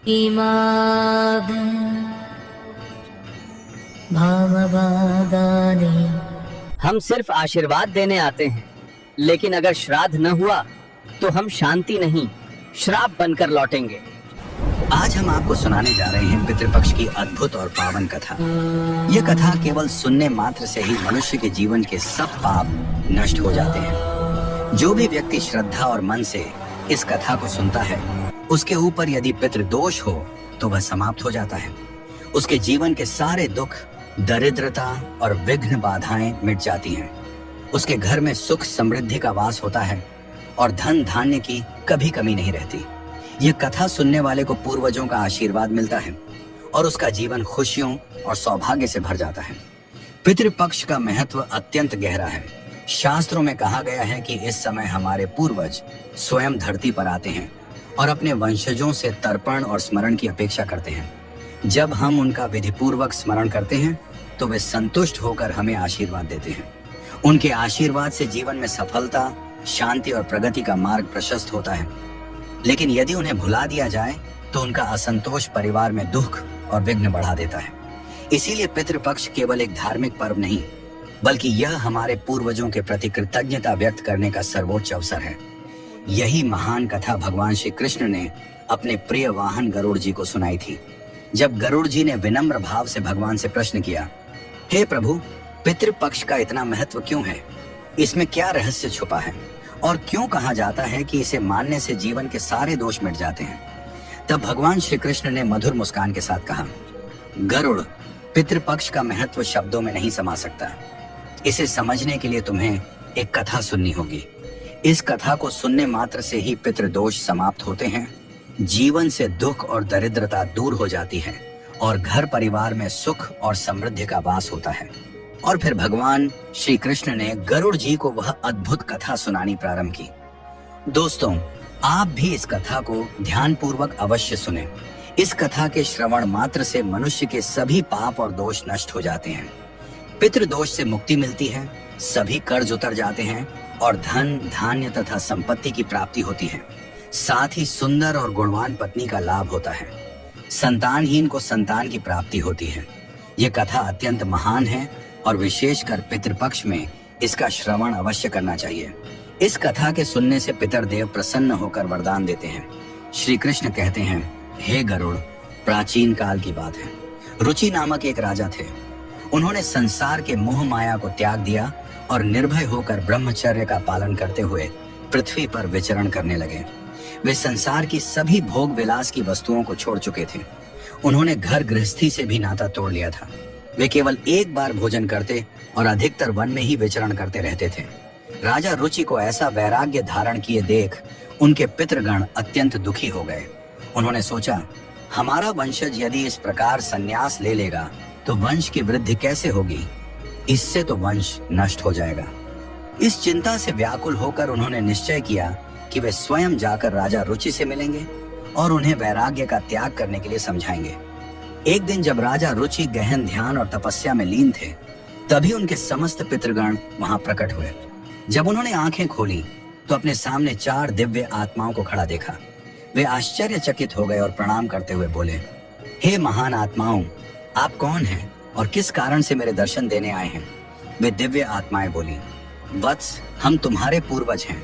इमाद भाववादानि। हम सिर्फ आशीर्वाद देने आते हैं, लेकिन अगर श्राद्ध न हुआ तो हम शांति नहीं, श्राप बनकर लौटेंगे। आज हम आपको सुनाने जा रहे हैं पितृपक्ष की अद्भुत और पावन कथा। यह कथा केवल सुनने मात्र से ही मनुष्य के जीवन के सब पाप नष्ट हो जाते हैं। जो भी व्यक्ति श्रद्धा और मन से इस कथा को सुनता है, उसके ऊपर यदि पितृदोष हो तो वह समाप्त हो जाता है। उसके जीवन के सारे दुख, दरिद्रता और विघ्न बाधाएं मिट जाती हैं। उसके घर में सुख समृद्धि का वास होता है और धन धान्य की कभी कमी नहीं रहती। ये कथा सुनने वाले को पूर्वजों का आशीर्वाद मिलता है और उसका जीवन खुशियों और सौभाग्य से भर जाता है। पितृपक्ष का महत्व अत्यंत गहरा है। शास्त्रों में कहा गया है कि इस समय हमारे पूर्वज स्वयं धरती पर आते हैं और अपने वंशजों से तर्पण और स्मरण की अपेक्षा करते हैं। जब हम उनका विधिपूर्वक स्मरण करते हैं तो वे संतुष्ट होकर हमें आशीर्वाद देते हैं। उनके आशीर्वाद से जीवन में सफलता, शांति और प्रगति का मार्ग प्रशस्त होता है। लेकिन यदि उन्हें भुला दिया जाए तो उनका असंतोष परिवार में दुख और विघ्न बढ़ा देता है। इसीलिए पितृपक्ष केवल एक धार्मिक पर्व नहीं, बल्कि यह हमारे पूर्वजों के प्रति कृतज्ञता व्यक्त करने का सर्वोच्च अवसर है। यही महान कथा भगवान श्री कृष्ण ने अपने प्रिय वाहन गरुड़ जी को सुनाई थी। जब गरुड़ जी ने विनम्र भाव से भगवान से प्रश्न किया, हे प्रभु, पितृपक्ष का इतना महत्व क्यों है? इसमें क्या रहस्य छुपा है और क्यों कहा जाता है कि इसे मानने से जीवन के सारे दोष मिट जाते हैं? तब भगवान श्री कृष्ण ने मधुर मुस्कान के साथ कहा, गरुड़, पितृपक्ष का महत्व शब्दों में नहीं समा सकता। इसे समझने के लिए तुम्हें एक कथा सुननी होगी। इस कथा को सुनने मात्र से ही पितृदोष समाप्त होते हैं, जीवन से दुख और दरिद्रता दूर हो जाती है और घर परिवार में सुख और समृद्धि का वास होता है। और फिर भगवान श्री कृष्ण ने गरुड़ जी को वह अद्भुत कथा सुनानी प्रारंभ की। दोस्तों, आप भी इस कथा को ध्यानपूर्वक अवश्य सुने। इस कथा के श्रवण मात्र से मनुष्य के सभी पाप और दोष नष्ट हो जाते हैं। पितृदोष से मुक्ति मिलती है, सभी कर्ज उतर जाते हैं और धन, धान्य तथा संपत्ति की प्राप्ति होती है। साथ ही सुंदर और गुणवान पत्नी का लाभ होता है। संतानहीन को संतान की प्राप्ति होती है। यह कथा अत्यंत महान है और विशेषकर पितृपक्ष में इसका श्रवण अवश्य करना चाहिए। इस कथा के सुनने से पितरदेव प्रसन्न होकर वरदान देते हैं। श्री कृष्ण कहते हैं, हे गरुड़, प्राचीन काल की बात है। रुचि नामक एक राजा थे। उन्होंने संसार के मोह माया को त्याग दिया और निर्भय होकर ब्रह्मचर्य का पालन करते हुए पृथ्वी पर विचरण करने लगे। वे संसार की सभी भोग विलास की वस्तुओं को छोड़ चुके थे। उन्होंने घर गृहस्थी से भी नाता तोड़ लिया था। वे केवल एक बार भोजन करते और अधिकतर वन में ही विचरण करते रहते थे। राजा रुचि को ऐसा वैराग्य धारण किए देख उनके पितृगण अत्यंत दुखी हो गए। उन्होंने सोचा, हमारा वंशज यदि इस प्रकार संन्यास ले लेगा तो वंश की वृद्धि कैसे होगी? इससे तो वंश नष्ट हो जाएगा। इस चिंता से व्याकुल होकर उन्होंने निश्चय किया कि वे स्वयं जाकर राजा रुचि से मिलेंगे और उन्हें वैराग्य का त्याग करने के लिए समझाएंगे। एक दिन जब राजा रुचि गहन ध्यान और तपस्या में लीन थे, तभी उनके समस्त पितृगण वहां प्रकट हुए। जब उन्होंने आंखें खोली तो अपने सामने 4 दिव्य आत्माओं को खड़ा देखा। वे आश्चर्यचकित हो गए और प्रणाम करते हुए बोले, हे महान आत्माओं, आप कौन हैं और किस कारण से मेरे दर्शन देने आए हैं? वे दिव्य आत्माएं बोली, वत्स, हम तुम्हारे पूर्वज हैं।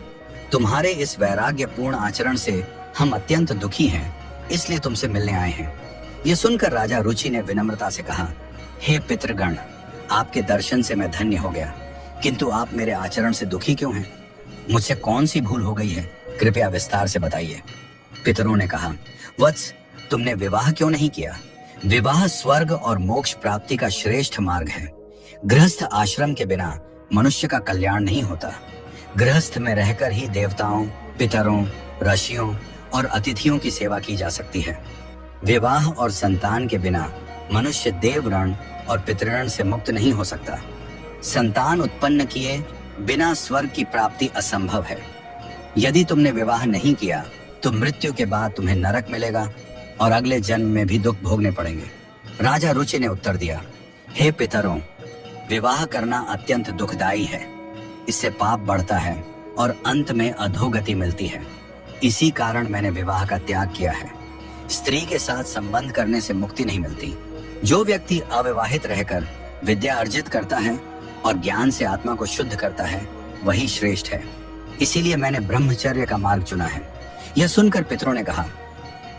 तुम्हारे इस वैराग्यपूर्ण आचरण से हम अत्यंत दुखी हैं, इसलिए तुमसे मिलने आए हैं। ये सुनकर राजा रुचि ने विनम्रता से कहा, हे पितृगण, आपके दर्शन से मैं धन्य हो गया, किंतु आप मेरे आचरण से दुखी क्यों हैं? मुझसे कौन सी भूल हो गई है? कृपया विस्तार से बताइए। पितरों ने कहा, वत्स, तुमने विवाह क्यों नहीं किया? विवाह स्वर्ग और मोक्ष प्राप्ति का श्रेष्ठ मार्ग है। गृहस्थ आश्रम के बिना मनुष्य का कल्याण नहीं होता। गृहस्थ में रहकर ही देवताओं, पितरों, ऋषियों और अतिथियों की सेवा की जा सकती है। विवाह और संतान के बिना मनुष्य देवऋण और पितृऋण से मुक्त नहीं हो सकता। संतान उत्पन्न किए बिना स्वर्ग की प्राप्ति असंभव है। यदि तुमने विवाह नहीं किया तो मृत्यु के बाद तुम्हें नरक मिलेगा और अगले जन्म में भी दुख भोगने पड़ेंगे। राजा रुचि ने उत्तर दिया, हे पितरों, विवाह करना अत्यंत दुखदायी है। इससे पाप बढ़ता है और अंत में अधोगति मिलती है। इसी कारण मैंने विवाह का त्याग किया है। स्त्री के साथ संबंध करने से मुक्ति नहीं मिलती। जो व्यक्ति अविवाहित रहकर विद्या अर्जित करता है और ज्ञान से आत्मा को शुद्ध करता है वही श्रेष्ठ है। इसीलिए मैंने ब्रह्मचर्य का मार्ग चुना है। यह सुनकर पितरों ने कहा,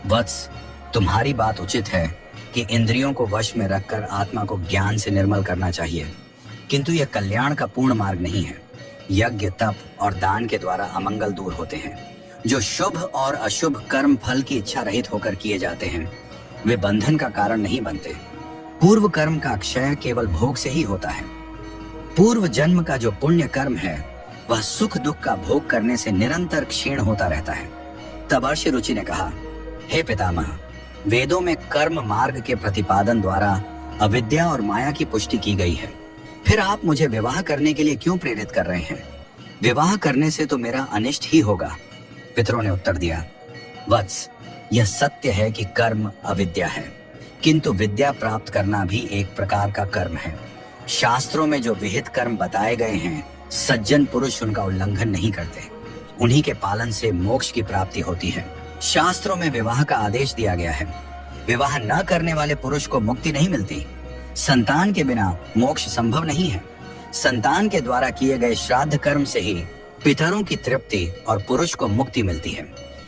वत्स, तुम्हारी बात उचित है कि इंद्रियों को वश में रखकर आत्मा को ज्ञान से निर्मल करना चाहिए, किंतु यह कल्याण का पूर्ण मार्ग नहीं है। यज्ञ, तप और दान के द्वारा अमंगल दूर होते हैं। जो शुभ और अशुभ कर्म फल की इच्छा रहित होकर किए जाते हैं वे बंधन का कारण नहीं बनते। पूर्व कर्म का क्षय केवल भोग से ही होता है। पूर्व जन्म का जो पुण्य कर्म है वह सुख दुख का भोग करने से निरंतर क्षीण होता रहता है। तब अर्षि रुचि ने कहा, हे पितामह, वेदों में कर्म मार्ग के प्रतिपादन द्वारा अविद्या और माया की पुष्टि की गई है, फिर आप मुझे विवाह करने के लिए क्यों प्रेरित कर रहे हैं? विवाह करने से तो मेरा अनिष्ट ही होगा। पितरों ने उत्तर दिया, वत्स, यह सत्य है कि कर्म अविद्या है, किंतु विद्या प्राप्त करना भी एक प्रकार का कर्म है। शास्त्रों में जो विहित कर्म बताए गए हैं, सज्जन पुरुष उनका उल्लंघन नहीं करते। उन्हीं के पालन से मोक्ष की प्राप्ति होती है। शास्त्रों में विवाह का आदेश दिया गया है। विवाह न करने वाले पुरुष को मुक्ति नहीं मिलती। संतान के बिना मोक्ष संभव नहीं है। संतान के द्वारा किए गए श्राद्ध कर्म से ही पितरों की तृप्ति और पुरुष को मुक्ति मिलती है।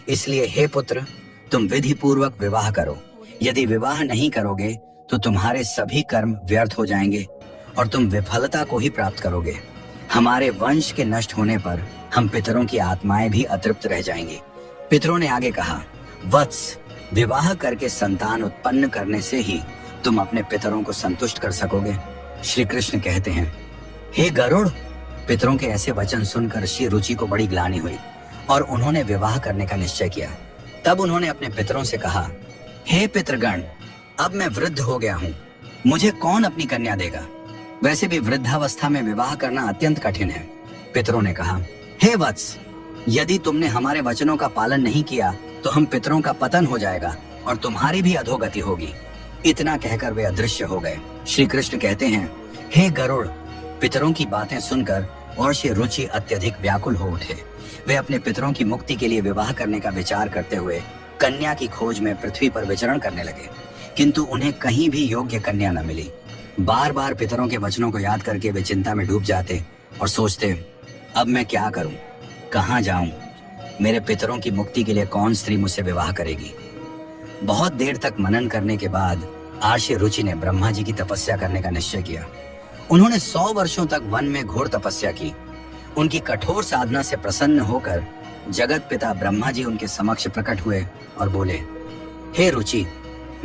इसलिए हे पुत्र, तुम विधि पूर्वक विवाह करो। यदि विवाह नहीं करोगे तो तुम्हारे सभी कर्म व्यर्थ हो जाएंगे और तुम विफलता को ही प्राप्त करोगे। हमारे वंश के नष्ट होने पर हम पितरों की आत्माएं भी अतृप्त रह जाएंगी। पितरों ने आगे कहा, वत्स, विवाह करके संतान उत्पन्न करने से ही तुम अपने पितरों को संतुष्ट कर सकोगे। श्री कृष्ण कहते हैं, हे गरुड़। पितरों के ऐसे वचन सुनकर श्री रुचि को बड़ी ग्लानि हुई और उन्होंने विवाह करने का निश्चय किया। तब उन्होंने अपने पितरों से कहा, हे पितृगण, अब मैं वृद्ध हो गया हूँ, मुझे कौन अपनी कन्या देगा? वैसे भी वृद्धावस्था में विवाह करना अत्यंत कठिन है। पितरों ने कहा, हे वत्स, यदि तुमने हमारे वचनों का पालन नहीं किया तो हम पितरों का पतन हो जाएगा और तुम्हारी भी अधोगति होगी। इतना कहकर वे अदृश्य हो गए। श्री कृष्ण कहते हैं, हे गरुड़। पितरों की बातें सुनकर और श्री रुचि अत्यधिक व्याकुल हो उठे। वे अपने पितरों की मुक्ति के लिए विवाह करने का विचार करते हुए कन्या की खोज में पृथ्वी पर विचरण करने लगे, किंतु उन्हें कहीं भी योग्य कन्या न मिली। बार बार पितरों के वचनों को याद करके वे चिंता में डूब जाते और सोचते, अब मैं क्या करूं, कहां जाऊं? मेरे पितरों की मुक्ति के लिए कौन स्त्री मुझसे विवाह करेगी? बहुत देर तक मनन करने के बाद आर्षि रुचि ने ब्रह्मा जी की तपस्या करने का निश्चय किया। उन्होंने 100 वर्षों तक वन में घोर तपस्या की। उनकी कठोर साधना से प्रसन्न होकर जगत पिता ब्रह्मा जी उनके समक्ष प्रकट हुए और बोले, हे रुचि,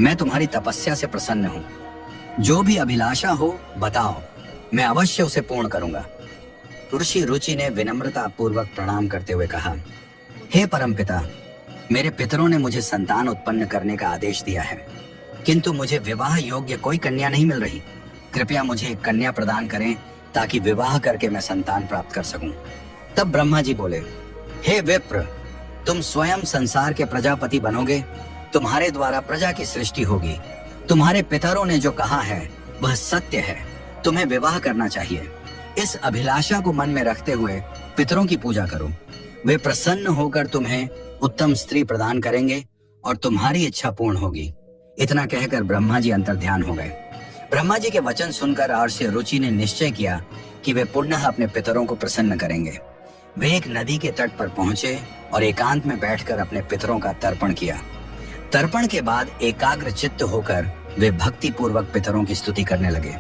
मैं तुम्हारी तपस्या से प्रसन्न हूँ। जो भी अभिलाषा हो बताओ, मैं अवश्य उसे पूर्ण करूंगा। ऋषि रुचि ने विनम्रता पूर्वक प्रणाम करते हुए कहा, हे परमपिता, मेरे पितरों ने मुझे संतान उत्पन्न करने का आदेश दिया है, किंतु मुझे विवाह योग्य कोई कन्या नहीं मिल रही। कृपया मुझे एक कन्या प्रदान करें ताकि विवाह करके मैं संतान प्राप्त कर सकूं। तब ब्रह्मा जी बोले, हे विप्र, तुम स्वयं संसार के प्रजापति बनोगे। तुम्हारे द्वारा प्रजा की सृष्टि होगी। तुम्हारे पितरों ने जो कहा है वह सत्य है। तुम्हें विवाह करना चाहिए। इस अभिलाषा को मन में रखते हुए पितरों की पूजा करो। वे प्रसन्न होकर तुम्हें उत्तम स्त्री प्रदान करेंगे और तुम्हारी इच्छा पूर्ण होगी। इतना कहकर ब्रह्मा जी अंतर्ध्यान हो गए। ब्रह्मा जी के वचन सुनकर आर्षि रुचि ने निश्चय किया कि वे पुनः अपने पितरों को प्रसन्न करेंगे। वे एक नदी के तट पर पहुंचे और एकांत में बैठकर अपने पितरों का तर्पण किया। तर्पण के बाद एकाग्र चित्त होकर वे भक्ति पूर्वक पितरों की स्तुति करने लगे।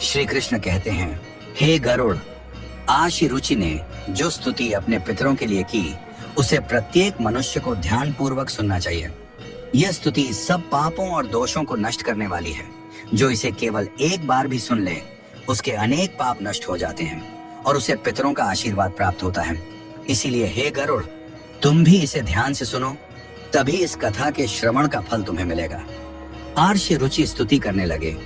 श्री कृष्ण कहते हैं, हे गरुड़, आर्षि रुचि ने जो स्तुति अपने पितरों के लिए की उसे प्रत्येक मनुष्य को ध्यान पूर्वक सुनना चाहिए। यह स्तुति सब पापों और दोषों को नष्ट करने वाली है। जो इसे केवल एक बार भी सुन ले उसके अनेक पाप नष्ट हो जाते हैं और उसे पितरों का आशीर्वाद प्राप्त होता है। इसीलिए हे गरुड़, तुम भी इसे ध्यान से सुनो, तभी इस कथा के श्रवण का फल तुम्हें मिलेगा। आर्षि रुचि स्तुति करने लगे।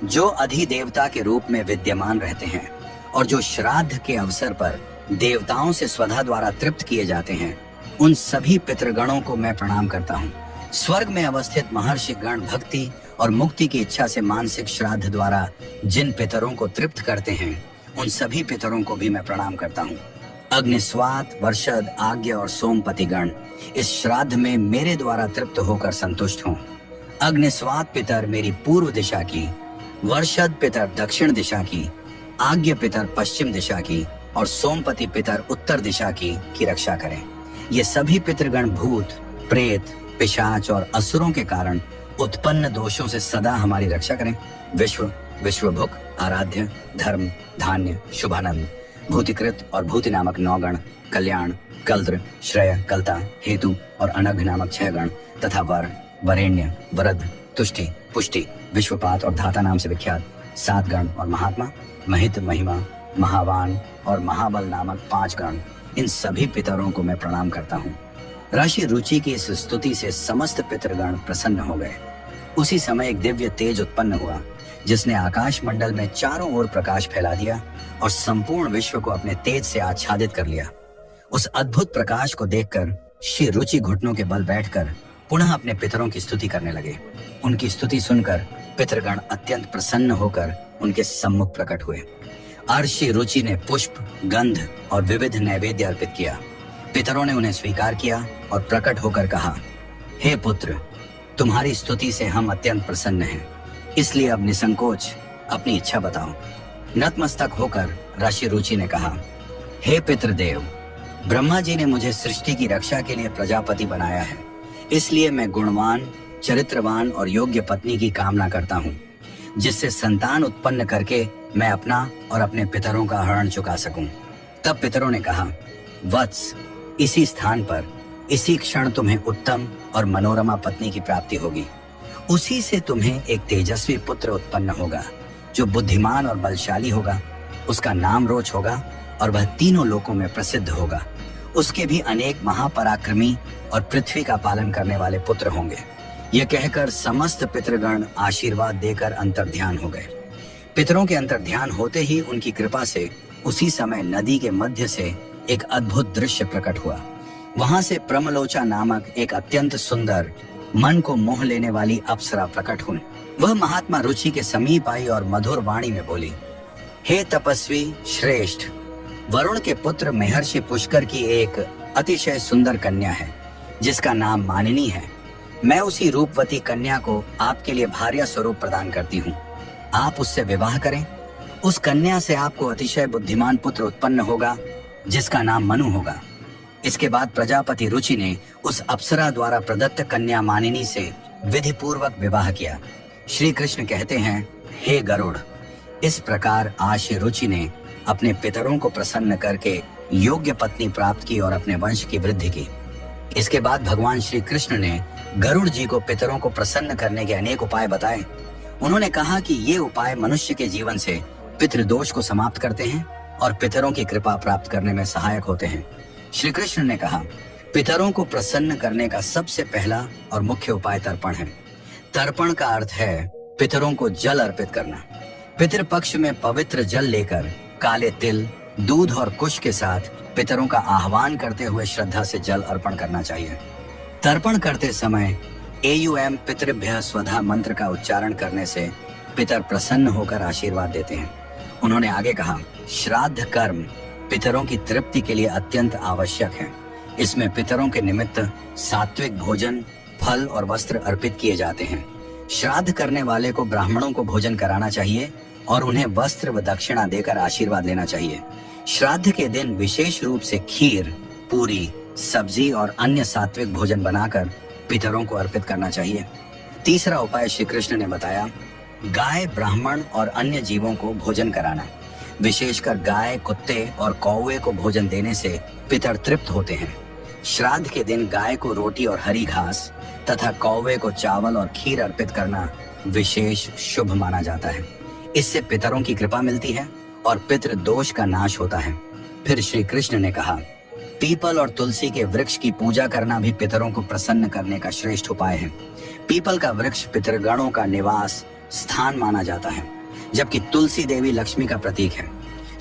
जो अधिदेवता के रूप में विद्यमान रहते हैं और जो श्राद्ध के अवसर पर देवताओं से स्वधा द्वारा तृप्त किए जाते हैं, उन सभी पितृगणों को मैं प्रणाम करता हूँ। स्वर्ग में अवस्थित महर्षि गण भक्ति और मुक्ति की इच्छा से मानसिक श्राद्ध द्वारा जिन पितरों को तृप्त करते हैं, उन सभी पितरों को भी मैं प्रणाम करता हूँ। अग्निस्वात, वर्षद, आज्ञ और सोमपति गण इस श्राद्ध में मेरे द्वारा तृप्त होकर संतुष्ट हों। अग्निस्वात पितर मेरी पूर्व दिशा की, वर्षद पितर दक्षिण दिशा की, आज्ञ पितर पश्चिम दिशा की और सोमपति पितर उत्तर दिशा की रक्षा करें। ये सभी पितृगण भूत, प्रेत, पिशाच और असुरों के कारण उत्पन्न दोषों से सदा हमारी रक्षा करें। विश्व, विश्वभुक, आराध्य, धर्म, धान्य, शुभानंद, भूतिकृत और भूति नामक 9 गण, कल्याण, कल्द्र, श्रेय, कलता, हेतु और अनघ नामक 6 गण तथा वर, वरेण्य, वरद, तुष्टि, पुष्टि, विश्वपात और धाता नाम से विख्यात 7 गण और महात्मा, महित, महिमा, महावान और महाबल नामक 5 गण, इन सभी पितरों को मैं प्रणाम करता हूँ। ऋषि रुचि की इस स्तुति से समस्त पितृगण प्रसन्न हो गए। उसी समय एक दिव्य तेज उत्पन्न हुआ जिसने आकाश मंडल में चारों ओर प्रकाश फैला दिया और संपूर्ण विश्व को अपने तेज से आच्छादित कर लिया। उस अद्भुत प्रकाश को देखकर श्री रुचि घुटनों के बल बैठकर पुनः अपने पितरों की स्तुति करने लगे। उनकी स्तुति सुनकर पितृगण अत्यंत प्रसन्न होकर उनके सम्मुख प्रकट हुए। अर्षि रुचि ने पुष्प, गंध और विविध नैवेद्य अर्पित किया। पितरों ने उन्हें स्वीकार किया और प्रकट होकर कहा, हे पुत्र, तुम्हारी स्तुति से हम अत्यंत प्रसन्न हैं, इसलिए अब निसंकोच अपनी इच्छा बताओ। नतमस्तक होकर ऋषि रुचि ने कहा, हे पितृदेव, ब्रह्मा जी ने मुझे सृष्टि की रक्षा के लिए प्रजापति बनाया है, इसलिए मैं गुणवान, चरित्रवान और योग्य पत्नी की कामना करता हूँ, जिससे संतान उत्पन्न करके मैं अपना और अपने पितरों का हरण चुका सकूं। तब पितरों ने कहा, वत्स, इसी स्थान पर इसी क्षण तुम्हें उत्तम और मनोरमा पत्नी की प्राप्ति होगी। उसी से तुम्हें एक तेजस्वी पुत्र उत्पन्न होगा जो बुद्धिमान और बलशाली होगा। उसका नाम रोच होगा और वह तीनों लोकों में प्रसिद्ध होगा। उसके भी अनेक महापराक्रमी और पृथ्वी का पालन करने वाले पुत्र होंगे। यह कहकर समस्त पितृगण आशीर्वाद देकर अंतर्ध्यान हो गए। पितरों के अंतर्ध्यान होते ही उनकी कृपा से उसी समय नदी के मध्य से एक अद्भुत दृश्य प्रकट हुआ। वहां से प्रमलोचा नामक एक अत्यंत सुंदर, मन को मोह लेने वाली अप्सरा प्रकट हुई। वह महात्मा रुचि के समीप आई और मधुर वाणी में बोली, हे तपस्वी श्रेष्ठ, वरुण के पुत्र महर्षि पुष्कर की एक अतिशय सुंदर कन्या है जिसका नाम मानिनी है। मैं उसी रूपवती कन्या को आपके लिए भार्या स्वरूप प्रदान करती हूँ। आप उससे विवाह करें। उस कन्या से आपको अतिशय बुद्धिमान पुत्र उत्पन्न होगा जिसका नाम मनु होगा। इसके बाद प्रजापति रुचि ने उस अप्सरा द्वारा प्रदत्त कन्या मानिनी से विधि पूर्वक विवाह किया। श्री कृष्ण कहते हैं, हे गरुड़, इस प्रकार आज श्री रुचि ने अपने पितरों को प्रसन्न करके योग्य पत्नी प्राप्त की और अपने वंश की वृद्धि की। इसके बाद भगवान श्री कृष्ण ने गरुड़ जी को पितरों को प्रसन्न करने के अनेक उपाय बताए। उन्होंने कहा कि ये उपाय मनुष्य के जीवन से पितृदोष को समाप्त करते हैं और पितरों की कृपा प्राप्त करने में सहायक होते हैं। श्री कृष्ण ने कहा, पितरों को प्रसन्न करने का सबसे पहला और मुख्य उपाय तर्पण है। तर्पण का अर्थ है पितरों को जल अर्पित करना। पितृपक्ष में पवित्र जल लेकर काले तिल, दूध और कुश के साथ पितरों का आह्वान करते हुए श्रद्धा से जल अर्पण करना चाहिए। तर्पण करते समय एयुएम पितृभ्यः स्वधा मंत्र का उच्चारण करने से पितर प्रसन्न होकर आशीर्वाद देते हैं। उन्होंने आगे कहा, श्राद्ध कर्म पितरों की तृप्ति के लिए अत्यंत आवश्यक है। इसमें पितरों के निमित्त सात्विक भोजन, फल और वस्त्र अर्पित किए जाते हैं। श्राद्ध करने वाले को ब्राह्मणों को भोजन कराना चाहिए और उन्हें वस्त्र व दक्षिणा देकर आशीर्वाद लेना चाहिए। श्राद्ध के दिन विशेष रूप से खीर, पूरी, सब्जी और अन्य सात्विक भोजन बनाकर पितरों को अर्पित करना चाहिए। तीसरा उपाय श्री कृष्ण ने बताया, गाय, ब्राह्मण और अन्य जीवों को भोजन कराना। विशेषकर गाय, कुत्ते और कौवे को भोजन देने से पितर तृप्त होते हैं। श्राद्ध के दिन गाय को रोटी और हरी घास तथा कौवे को चावल और खीर अर्पित करना विशेष शुभ माना जाता है। इससे पितरों की कृपा मिलती है और पितृ दोष का नाश होता है। फिर श्री कृष्ण ने कहा, पीपल और तुलसी के वृक्ष की पूजा करना भी पितरों को प्रसन्न करने का श्रेष्ठ उपाय है। पीपल का वृक्ष पितृगणों का निवास स्थान माना जाता है, जबकि तुलसी देवी लक्ष्मी का प्रतीक है।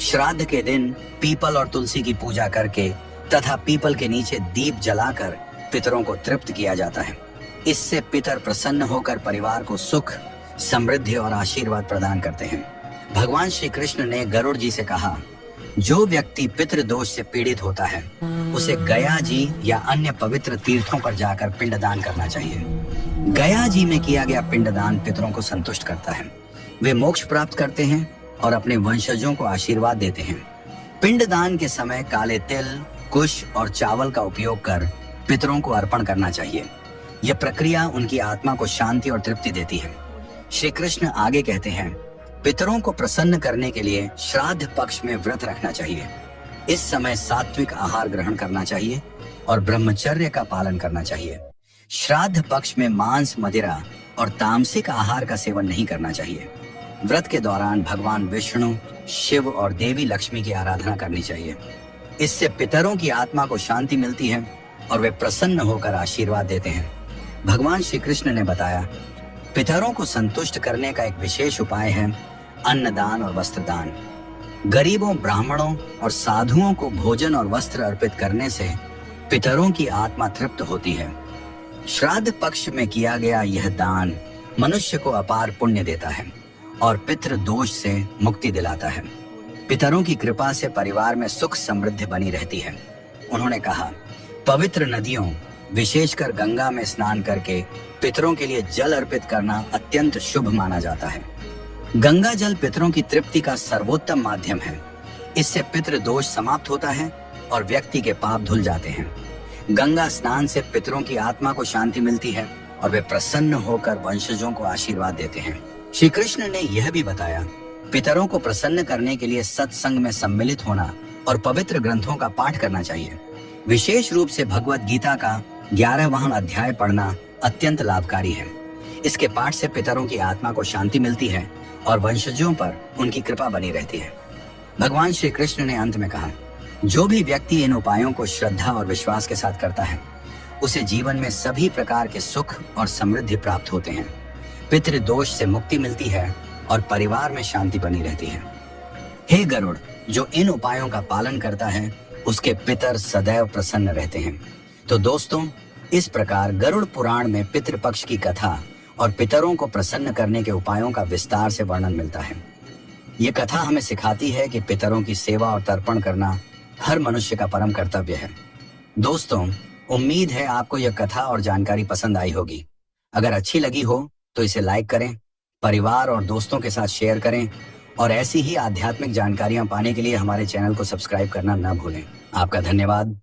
श्राद्ध के दिन पीपल और तुलसी की पूजा करके तथा पीपल के नीचे दीप जलाकर पितरों को तृप्त किया जाता है। इससे पितर प्रसन्न होकर परिवार को सुख, समृद्धि और आशीर्वाद प्रदान करते हैं। भगवान श्री कृष्ण ने गरुड़ जी से कहा, जो व्यक्ति पितृदोष से पीड़ित होता है उसे गया जी या अन्य पवित्र तीर्थों पर जाकर पिंडदान करना चाहिए। गया जी में किया गया पिंडदान पितरों को संतुष्ट करता है, वे मोक्ष प्राप्त करते हैं और अपने वंशजों को आशीर्वाद देते हैं। पिंडदान के समय काले तिल, कुश और चावल का उपयोग कर पितरों को अर्पण करना चाहिए। यह प्रक्रिया उनकी आत्मा को शांति और तृप्ति देती है। श्री कृष्ण आगे कहते हैं, पितरों को प्रसन्न करने के लिए श्राद्ध पक्ष में व्रत रखना चाहिए। इस समय सात्विक आहार ग्रहण करना चाहिए और ब्रह्मचर्य का पालन करना चाहिए। श्राद्ध पक्ष में मांस, मदिरा और तामसिक आहार का सेवन नहीं करना चाहिए। व्रत के दौरान भगवान विष्णु, शिव और देवी लक्ष्मी की आराधना करनी चाहिए। इससे पितरों की आत्मा को शांति मिलती है और वे प्रसन्न होकर आशीर्वाद देते हैं। भगवान श्री कृष्ण ने बताया, पितरों को संतुष्ट करने का एक विशेष उपाय है अन्नदान और वस्त्रदान। गरीबों, ब्राह्मणों और साधुओं को भोजन और वस्त्र अर्पित करने से पितरों की आत्मा तृप्त होती है। श्राद्ध पक्ष में किया गया यह दान मनुष्य को अपार पुण्य देता है और पितृ दोष से मुक्ति दिलाता है। पितरों की कृपा से परिवार में सुख समृद्धि बनी रहती है। उन्होंने कहा, पवित्र नदियों, विशेषकर गंगा में स्नान करके पितरों के लिए जल अर्पित करना अत्यंत शुभ माना जाता है। गंगा जल पितरों की तृप्ति का सर्वोत्तम माध्यम है। इससे पितृ दोष समाप्त होता है और व्यक्ति के पाप धुल जाते हैं। गंगा स्नान से पितरों की आत्मा को शांति मिलती है और वे प्रसन्न होकर वंशजों को आशीर्वाद देते हैं। श्री कृष्ण ने यह भी बताया, पितरों को प्रसन्न करने के लिए सत्संग में सम्मिलित होना और पवित्र ग्रंथों का पाठ करना चाहिए। विशेष रूप से भगवत गीता का 11वां अध्याय पढ़ना अत्यंत लाभकारी है। इसके पाठ से पितरों की आत्मा को शांति मिलती है और वंशजों पर उनकी कृपा बनी रहती है। भगवान श्री कृष्ण ने अंत में कहा, जो भी व्यक्ति इन उपायों को श्रद्धा और विश्वास के साथ करता है उसे जीवन में सभी प्रकार के सुख और समृद्धि प्राप्त होते हैं। पितृ दोष से मुक्ति मिलती है और परिवार में शांति बनी रहती है। हे गरुड़, जो इन उपायों का पालन करता है उसके पितर सदैव प्रसन्न रहते हैं। तो दोस्तों, इस प्रकार गरुड़ पुराण में पितृपक्ष की कथा और पितरों को प्रसन्न करने के उपायों का विस्तार से वर्णन मिलता है। ये कथा हमें सिखाती है कि पितरों की सेवा और तर्पण करना हर मनुष्य का परम कर्तव्य है। दोस्तों, उम्मीद है आपको यह कथा और जानकारी पसंद आई होगी। अगर अच्छी लगी हो तो इसे लाइक करें, परिवार और दोस्तों के साथ शेयर करें और ऐसी ही आध्यात्मिक जानकारियां पाने के लिए हमारे चैनल को सब्सक्राइब करना न भूलें। आपका धन्यवाद।